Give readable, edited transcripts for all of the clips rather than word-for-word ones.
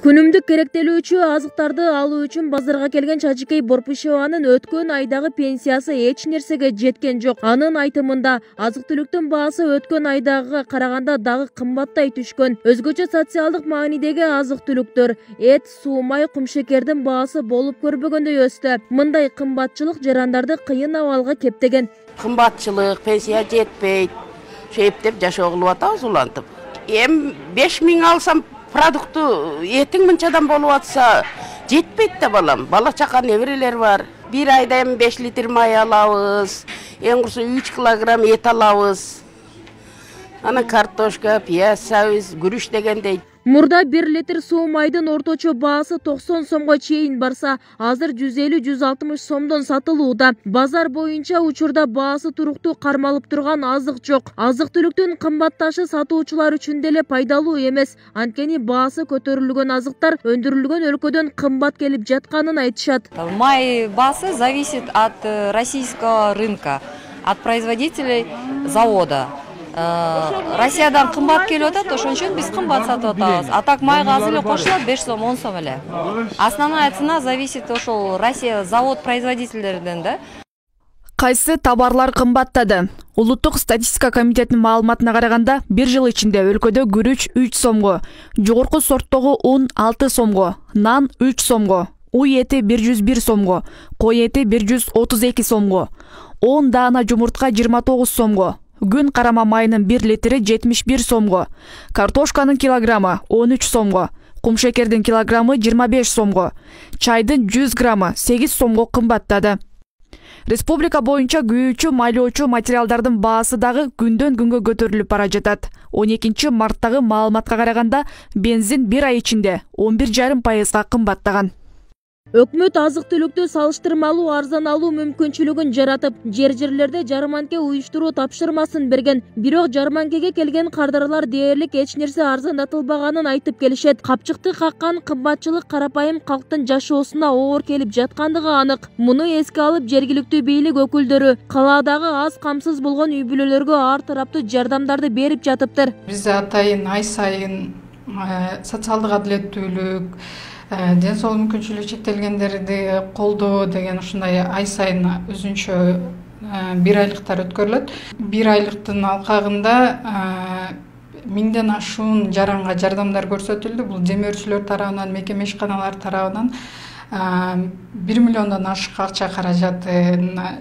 Күнүмдүк керектелүүчү азыктарды алуу үчүн базарга келген Чачикей Борпушеванын өткөн айдагы пенсиясы эч нерсеге жеткен жок. Анын айтымында азык-түлүктүн баасы өткөн айдагыга караганда дагы кымбаттай түшкөн. Өзгөчө социалдык маанидеги азык-түлүктөр, эт, суу, май, кумшекердин баасы болуп көрбөгөндөй өстү. Мындай кымбатчылык жарандарды кыйын абалга кептеген. Кымбатчылык, пенсия жетпейт. Шептеп жашоо кылып атабыз улантып. Эми 5000 алсам продукты этиң мынчадан болуп атса жетпейт да балам. Бала чака неберелер бар. Bir ayda 5 литр май алабыз. Эң курсы 3 килограмм эт алабыз. Ана картошка, пияз, сабыз, күрүч дегендей. Мурда 1 литр суу майдын орточо баасы 90 сомго чейин барса, азыр 150-160 сомдон сатылууда. Базар боюнча учурда баасы туруктуу кармалып турган азык жок. Азык-түлүктүн кымбатташы сатуучулар үчүн деле пайдалуу эмес. Анткени баасы көтөрүлгөн азыктар өндүрүлгөн өлкөдөн кымбат келип жатканын айтышат. Май баасы зависит от российского рынка, от производителей завода. Россиядан кымбат келип атат, ошон үчүн биз кымбат сатып атабыз. А так майга азыр эле кошулат 5 сом, 10 сом эле. Основная цена зависит ошол Россия завод производительдеринен да. Кайсы товарлар кымбаттады? Улуттук статистика комитетинин маалыматына караганда, 1 жыл ичинде өлкөдө күрүч 3 сомго, жогорку сорттогу ун 6 сомго, нан 3 сомго, уй эти 101 сомго, кой эти 132 сомго, 10 даана жумуртка 29 сомго, күн карама майынын 1 литри 71 сомго, картошканын килограммы 13 сомго, кумшекердин килограммы 25 сомго, чайдын 100 граммы 8 сомго кымбаттады. Республика боюнча күйүүчү майлоочу материалдардын баасы дагы күндөн күнгө көтөрүлүп бара жатат. 12 марттагы маалыматка караганда бензин 1 ай ичинде 11,5% кымбаттаган. Өкмөт азык-түлүктү салыштырмалуу арзан алуу мүмкүнчүлүгүн жаратып, жерлерде жарманке уюштуруу тапшырмасын берген. Бирок жарманкеге келген кардарлар дээрлик эч нерсе арзандатылбаганын айтып келишет. Капчыкты каккан кымбатчылык карапайым калктын жашоосуна оор келип жаткандыгы анык. Муну эске алып, жергиликтүү бийлик өкүлдөрү калаадагы аз камсыз болгон үй бүлөлөргө ар тараптуу жардамдарды берип жатыптыр. Биз атайын ай сайын социалдык адилеттүүлүк, ден соолук мүмкүнчүлүгү чектелгендерди колдоо деген ушундай ай сайын өзүнчө 1 айлыктар өткөрүлөт. 1 айлыктын алкагында 1000ден ашуун жаранга жардамдар көрсөтүлдү. Бул демөөрчүлөр тарабынан, мекеме ишканалар тарабынан 1 миллиондон ашык акча каражатына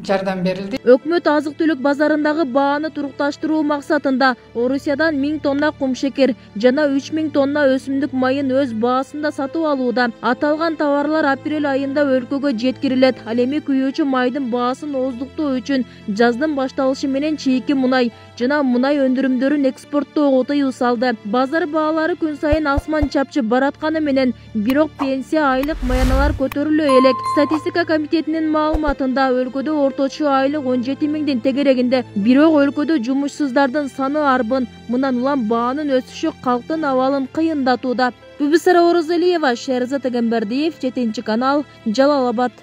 жардам берилди. Өкмөт азык-түлүк базарындагы бааны турукташтыруу максатында Орусиядан 1000 тонна кумшекер жана 3000 тонна өсүмдүк майын өз баасында сатып алууда. Аталган товарлар апрель айында өлкөгө жеткирилет. Ал эми күйүүчү майдын баасын ооздуктоо үчүн жаздын башталышы менен чийки мунай жана мунай өндүрүмдөрүн экспорттоого тыюу салды. Базар баалары күн сайын асман чапчы баратканы менен, бирок пенсия, айлык, маяналар көтөрүлө элек. Статистика комитетинин маалыматында өлкөдө орточо айлык 17 миңдин тегерегинде, бирок өлкөдө жумушсуздардын саны арбын. Мындан улам баанын өсүшү калктын абалын кыйындатууда. Бибисара Орозалиева, Шерзат Эгембердиев, 7 канал, Жалал Абад.